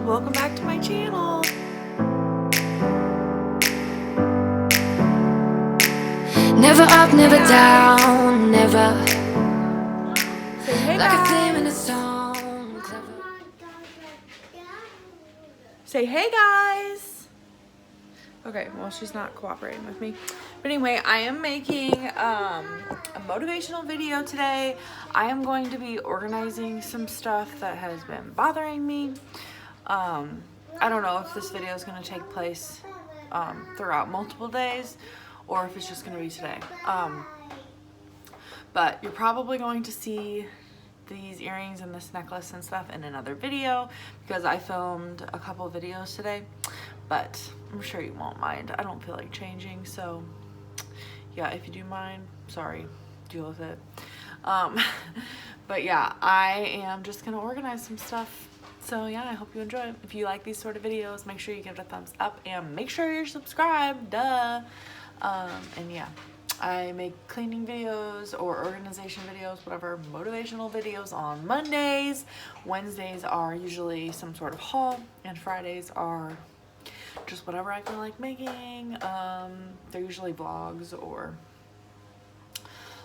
welcome back to my channel. Never up, never down, never. Say hey Like a guys. theme in a song. Say hey guys. Okay, well she's not cooperating with me. But anyway, I am making a motivational video today. I am going to be organizing some stuff that has been bothering me. I don't know if this video is going to take place throughout multiple days or if it's just going to be today. But you're probably going to see these earrings and this necklace and stuff in another video because I filmed a couple videos today, but I'm sure you won't mind. I don't feel like changing, so yeah, if you do mind, sorry, deal with it. But yeah, I am just gonna organize some stuff. So yeah, I hope you enjoy. If you like these sort of videos, make sure you give it a thumbs up and make sure you're subscribed, duh. And yeah, I make cleaning videos or organization videos, whatever, motivational videos on Mondays. Wednesdays are usually some sort of haul, and Fridays are just whatever I feel like making. They're usually vlogs or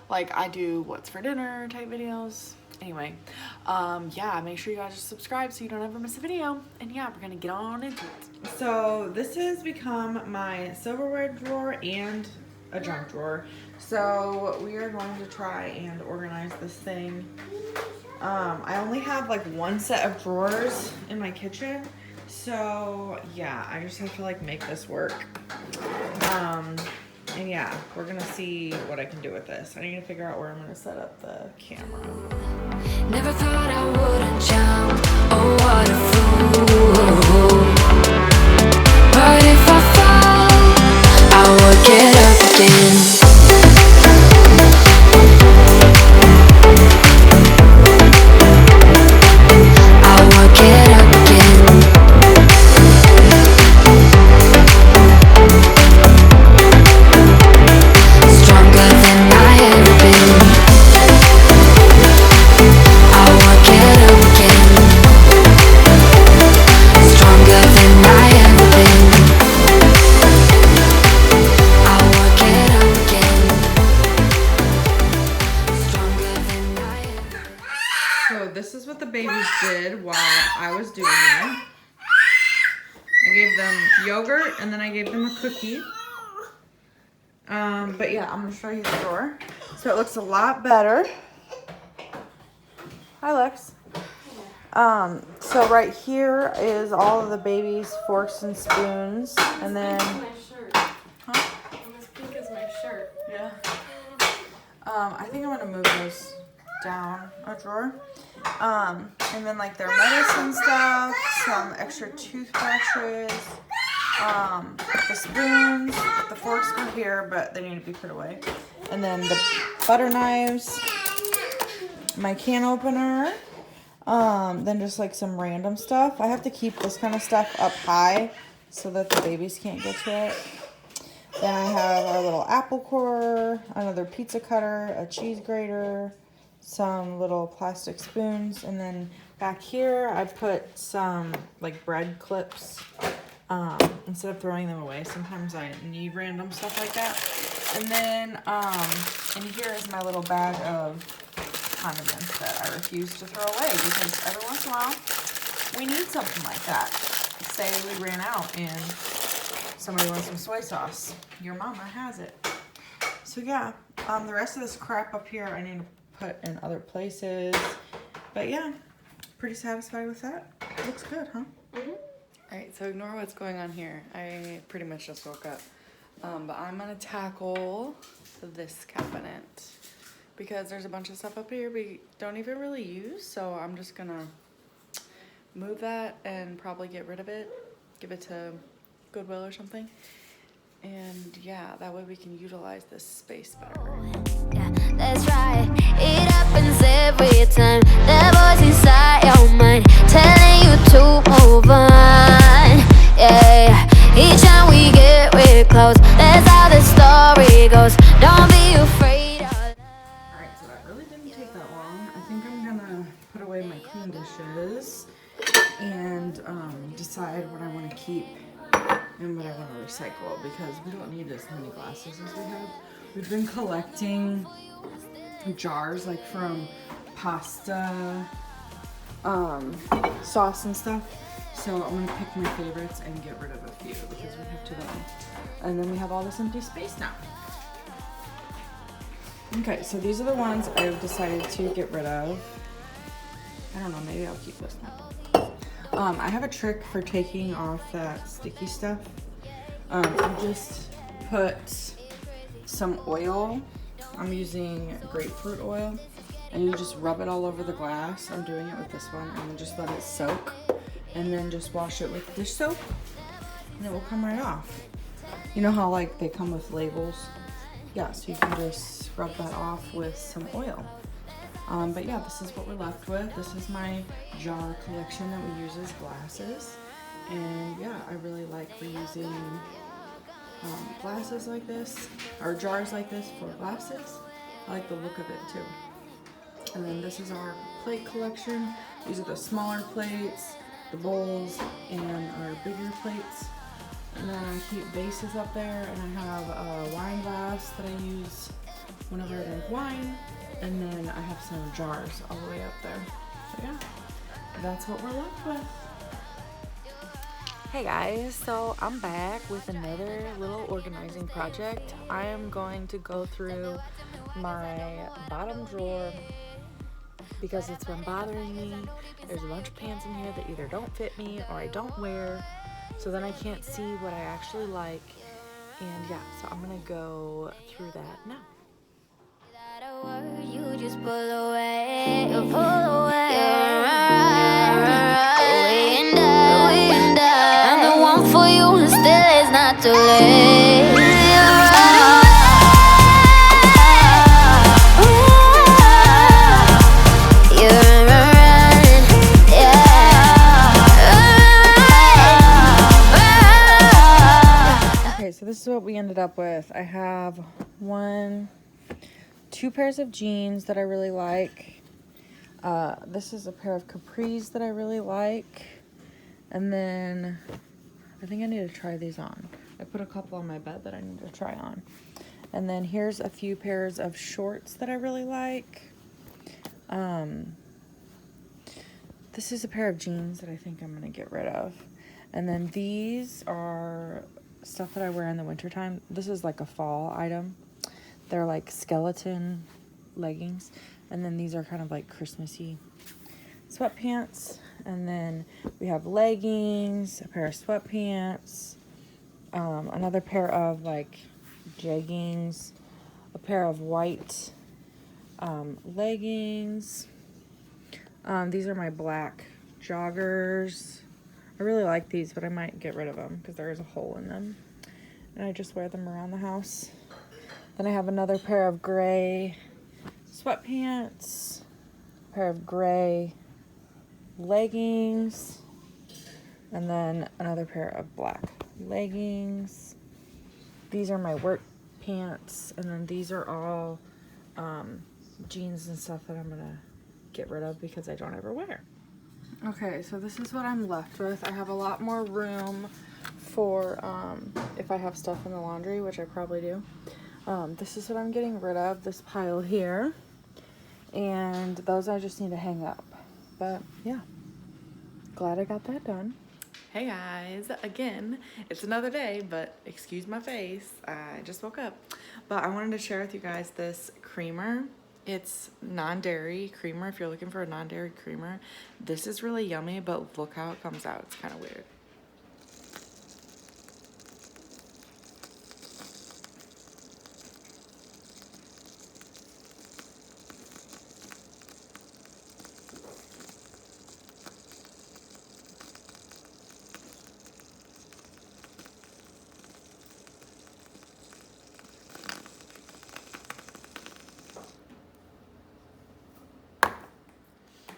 like I do what's for dinner type videos. Anyway, yeah, make sure you guys are subscribed so you don't ever miss a video. And yeah, we're gonna get on into it. So this has become my silverware drawer and a junk drawer. So we are going to try and organize this thing. I only have like one set of drawers in my kitchen. So yeah, I just have to like make this work. And yeah, we're gonna see what I can do with this. I need to figure out where I'm gonna set up the camera. Never thought I wouldn't jump. Oh, what a fool. But if I fall, I will get up again. I will get up again. Stronger than I ever been. I will get up again. Stronger than I ever been. I will get up again. Stronger than I ever been. So this is what the babies did while I was doing it. I gave them yogurt and then I gave them a cookie. But yeah, I'm gonna show you the drawer. So it looks a lot better. Hi, Lex. So right here is all of the baby's forks and spoons, and then. My shirt. Huh? This pink is my shirt. Yeah. I think I'm gonna move those down a drawer. And then like their medicine stuff, some extra toothbrushes, the spoons, the forks go here, but they need to be put away. And then the butter knives, my can opener, then just like some random stuff. I have to keep this kind of stuff up high so that the babies can't get to it. Then I have our little apple corer, another pizza cutter, a cheese grater, some little plastic spoons, and then back here I put some like bread clips. Instead of throwing them away, sometimes I need random stuff like that. And then in here is my little bag of condiments that I refuse to throw away because every once in a while we need something like that. Say we ran out and somebody wants some soy sauce. Your mama has it. So yeah, the rest of this crap up here I need to put in other places. But yeah, pretty satisfied with that. Looks good, huh? Mm-hmm. Alright, so ignore what's going on here. I pretty much just woke up. But I'm gonna tackle this cabinet because there's a bunch of stuff up here we don't even really use. So I'm just gonna move that and probably get rid of it. Give it to Goodwill or something. And yeah, that way we can utilize this space better. Yeah, that's right. It happens every time. The voice inside your mind telling you to move on. Yeah, each time we get real close, that's how the story goes. Don't be afraid of love. Alright, so that really didn't take that long. I think I'm gonna put away my clean dishes and decide what I want to keep and what I want to recycle, because we don't need as many glasses as we have. We've been collecting jars like from pasta sauce and stuff. So I'm gonna pick my favorites and get rid of a few because we have too many. And then we have all this empty space now. Okay, so these are the ones I've decided to get rid of. I don't know, maybe I'll keep this one. I have a trick for taking off that sticky stuff. I just put some oil. I'm using grapefruit oil, and you just rub it all over the glass. I'm doing it with this one, and then just let it soak, and then just wash it with dish soap, and it will come right off. You know how like they come with labels? Yeah, so you can just rub that off with some oil. But yeah, this is what we're left with. This is my jar collection that we use as glasses. And yeah, I really like reusing glasses like this, or jars like this for glasses. I like the look of it too. And then this is our plate collection. These are the smaller plates, the bowls, and our bigger plates. And then I keep vases up there, and I have a wine glass that I use whenever I drink wine. And then I have some jars all the way up there. So yeah, that's what we're left with. Hey guys, so I'm back with another little organizing project. I am going to go through my bottom drawer because it's been bothering me. There's a bunch of pants in here that either don't fit me or I don't wear, so then I can't see what I actually like. And yeah, so I'm gonna go through that now. You just pull away, you pull away. I'm the one for you, and still it's not too late. Okay, so this is what we ended up with. I have two pairs of jeans that I really like. This is a pair of capris that I really like. And then I think I need to try these on. I put a couple on my bed that I need to try on. And then here's a few pairs of shorts that I really like. This is a pair of jeans that I think I'm gonna get rid of. And then these are stuff that I wear in the wintertime. This is like a fall item. They're like skeleton leggings. And then these are kind of like Christmassy sweatpants. And then we have leggings, a pair of sweatpants, another pair of like jeggings, a pair of white leggings. These are my black joggers. I really like these, but I might get rid of them because there is a hole in them. And I just wear them around the house. Then I have another pair of gray sweatpants, a pair of gray leggings, and then another pair of black leggings. These are my work pants, and then these are all jeans and stuff that I'm gonna get rid of because I don't ever wear. Okay, so this is what I'm left with. I have a lot more room for if I have stuff in the laundry, which I probably do. This is what I'm getting rid of, this pile here. And those I just need to hang up. But yeah, glad I got that done. Hey guys, again, it's another day, but excuse my face, I just woke up. But I wanted to share with you guys this creamer. It's non-dairy creamer. If you're looking for a non-dairy creamer, this is really yummy, but look how it comes out. It's kind of weird.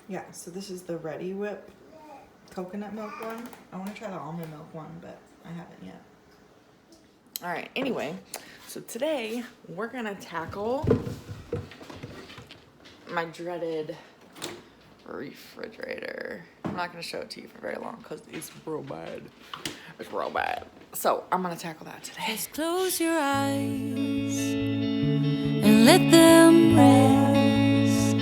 Yeah, so this is the Ready Whip coconut milk one. I want to try the almond milk one, but I haven't yet. All right, anyway, so today we're going to tackle my dreaded refrigerator. I'm not going to show it to you for very long because it's real bad. It's real bad. So I'm going to tackle that today. Just close your eyes and let them rest.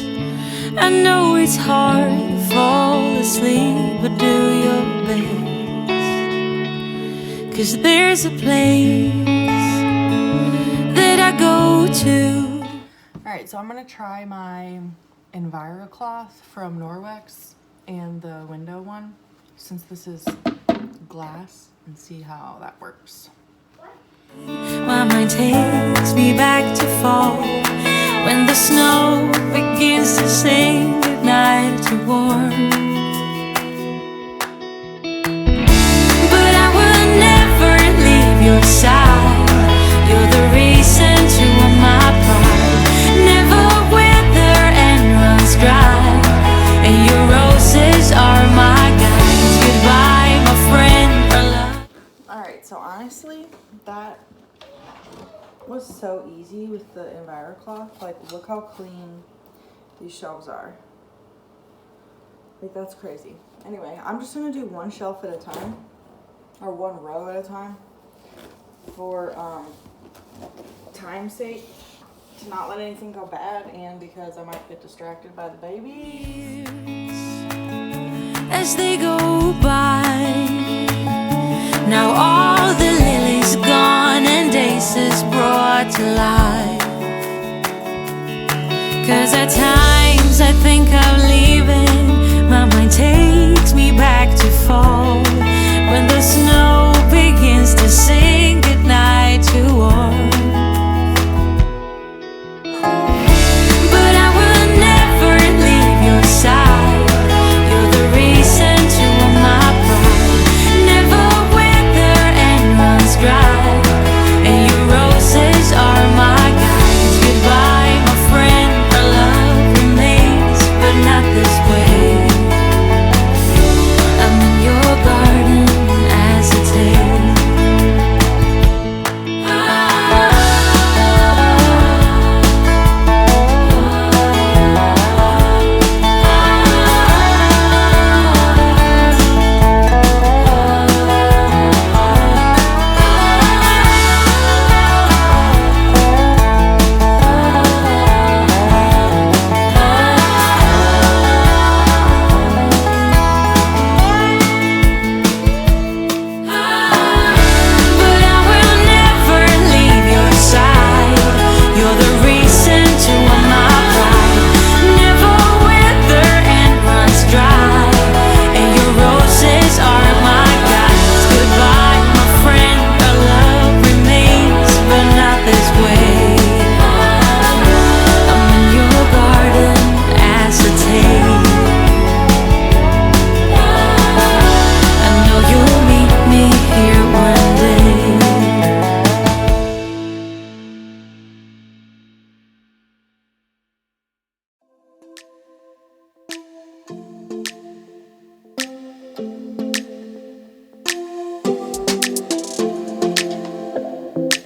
I know it's hard to fall asleep, but do your best. 'Cause there's a place that I go to. Alright, so I'm going to try my EnviroCloth from Norwex and the window one, since this is glass, and see how that works. My mind takes me back to fall, when the snow begins to sing goodnight to warm. But I will never leave your side. You're the reason to all my pride. Never wither and runs dry, and your roses are my guides. Goodbye, my friend, for love. Alright, so honestly, that was so easy with the EnviroCloth. Like, look how clean these shelves are. Like, that's crazy. Anyway, I'm just gonna do one shelf at a time, or one row at a time, for time's sake, to not let anything go bad, and because I might get distracted by the baby. As they go by, now all the lilies gone and daisies brought to life. 'Cause at times I think of leaving. My mind takes me back to fall, when the snow begins to sing goodnight to all. But I will never leave your side. You're the reason to all my pride. Never wither and runs dry, and your roses are my guides. Goodbye, my friend, our love remains, but not this way. I'm in your garden as a tale. But I will never leave your side. You're the reason to all my pride. Never wither and runs dry, and your roses are my guides. Goodbye, my friend, our love remains, but not this way. I'm in your garden as a tale. I know you'll meet me here one day.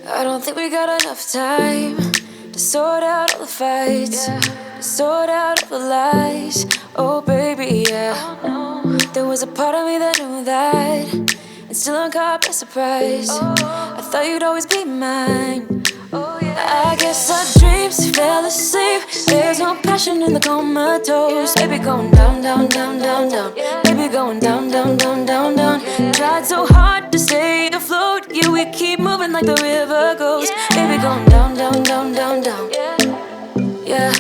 I don't think we got enough time to sort out all the fights, to sort out all the lies. Oh baby, yeah. There was a part of me that knew that, and still I'm caught by surprise. I thought you'd always be mine. I guess our dreams fell asleep. There's no passion in the comatose. Baby going down, down, down, down, down. Baby going down, down, down, down, down. Tried so hard to stay afloat, yeah, we keep moving like the river goes. Baby going down, down, down, down, down. Yeah.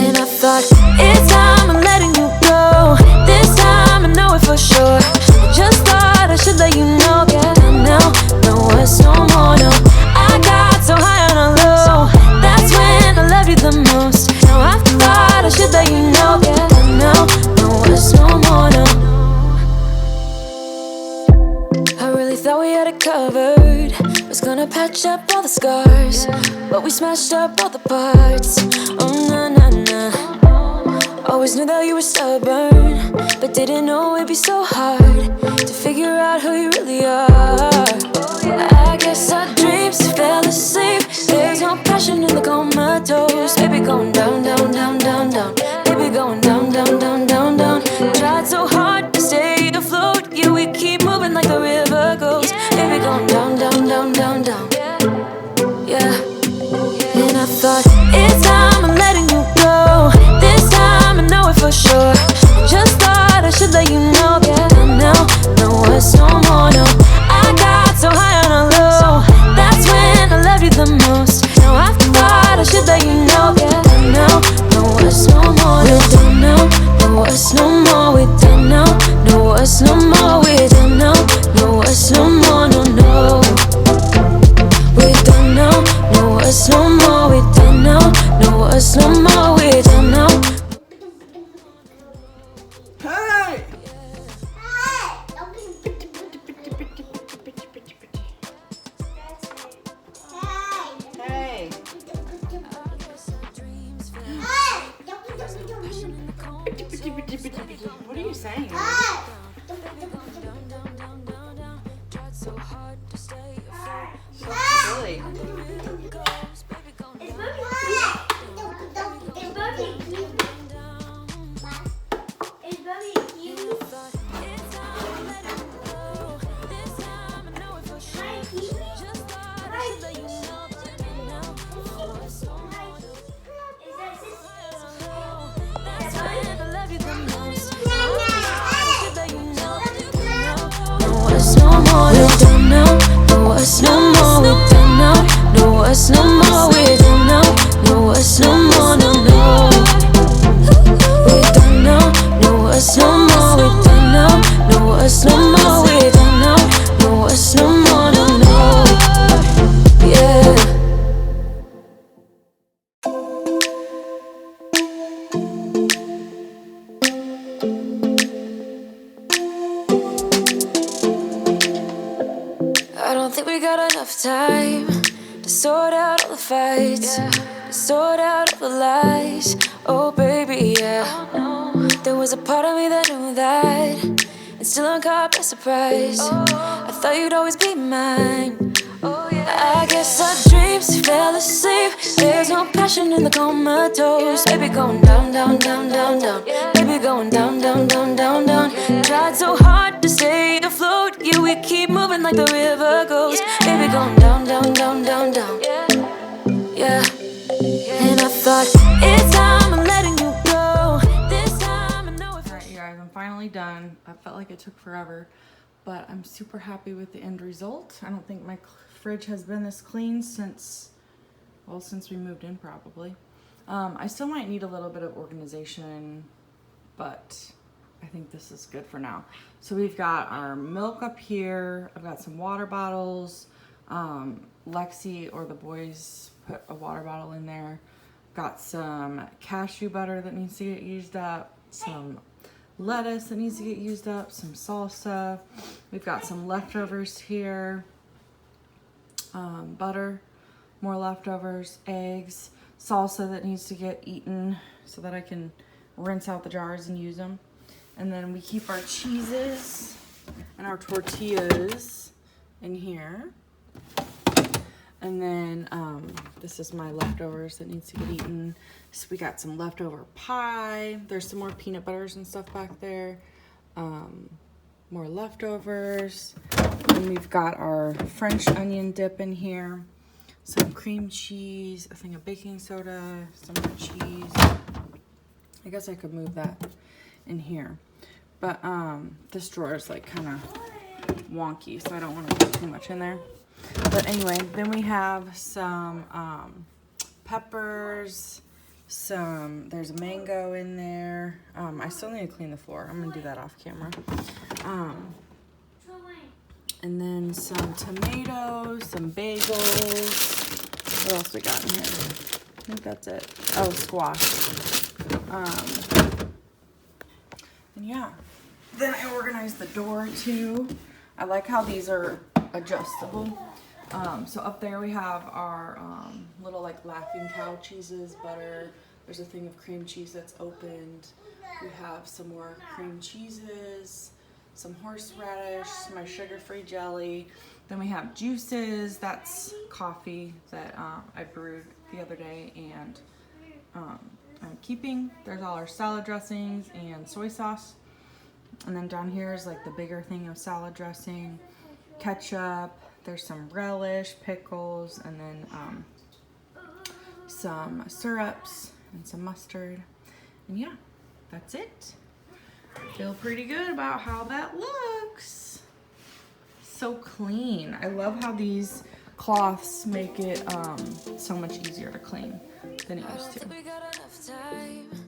And I thought, it's time I'm letting you go. This time I know it for sure. I just thought I should let you know. Yeah, now, no, it's no more, no. I got so high on a low, that's when I loved you the most. Now I thought I should let you know. Yeah, now, no, it's no more, no. I really thought we had it covered. Was gonna patch up all the scars, but we smashed up all the parts. Oh, na, na, na. Always knew that you were stubborn, but didn't know it'd be so hard to figure out who you really are. I guess our dreams fell asleep. There's no passion in the comatose. Baby going down, down, down, down, down. Baby going down, down, down, down, down. Tried so hard going down, down, down, down, down. Yeah. And I thought, it's time I'm letting you go. This time I know it for sure. Just thought I should let you know. Don't know, no words no more, no. I got so high on a low. That's when I loved you the most. Now I thought I should let you know. Don't know, no words no more. We don't know, no words no more. We don't know, no words no more. We don't know, no words no more, no, no. We don't know, no words no more. We don't know, no words no more. We don't know. Hey! Hey! What are you saying? So silly. No more, we don't know. No words no more, we don't know. No words no more, no, no. We don't know. No words no more, we don't know. No words no more, we don't know. No words no more, no, no. Yeah. I don't think we got enough time to sort out all the fights, to sort out all the lies. Oh baby, yeah. There was a part of me that knew that, and still I'm caught by surprise. I thought you'd always be mine. I guess our dreams fell asleep. There's no passion in the comatose. Baby going down, down, down, down, down. Baby going down, down, down, down, down. Tried so hard to stay afloat. Yeah, we keep moving like the river goes. Baby going down, down, down, down, down. Yeah. And I thought, it's time I'm letting you go. This time I know it's Alright, you guys, I'm finally done. I felt like it took forever, but I'm super happy with the end result. I don't think my fridge has been this clean since we moved in, probably. I still might need a little bit of organization, but I think this is good for now. So we've got our milk up here. I've got some water bottles. Lexi or the boys put a water bottle in there. Got some cashew butter that needs to get used up. Some lettuce that needs to get used up. Some salsa. We've got some leftovers here. Butter, more leftovers, eggs, salsa that needs to get eaten so that I can rinse out the jars and use them. And then we keep our cheeses and our tortillas in here. And then this is my leftovers that needs to get eaten. So we got some leftover pie. There's some more peanut butters and stuff back there. More leftovers. And we've got our French onion dip in here. Some cream cheese, a thing of baking soda, some more cheese. I guess I could move that in here. But this drawer is like kind of wonky, so I don't want to put too much in there. But anyway, then we have some peppers, there's a mango in there. I still need to clean the floor. I'm gonna do that off camera. And then some tomatoes, some bagels. What else we got in here? I think that's it. Oh, squash. And yeah. Then I organized the door too. I like how these are adjustable. So up there we have our little like Laughing Cow cheeses, butter. There's a thing of cream cheese that's opened. We have some more cream cheeses, some horseradish, my sugar-free jelly. Then we have juices. That's coffee that I brewed the other day and I'm keeping. There's all our salad dressings and soy sauce. And then down here is like the bigger thing of salad dressing, ketchup. There's some relish, pickles, and then some syrups and some mustard. And yeah, that's it. Feel pretty good about how that looks. So clean. I love how these cloths make it so much easier to clean than it used to.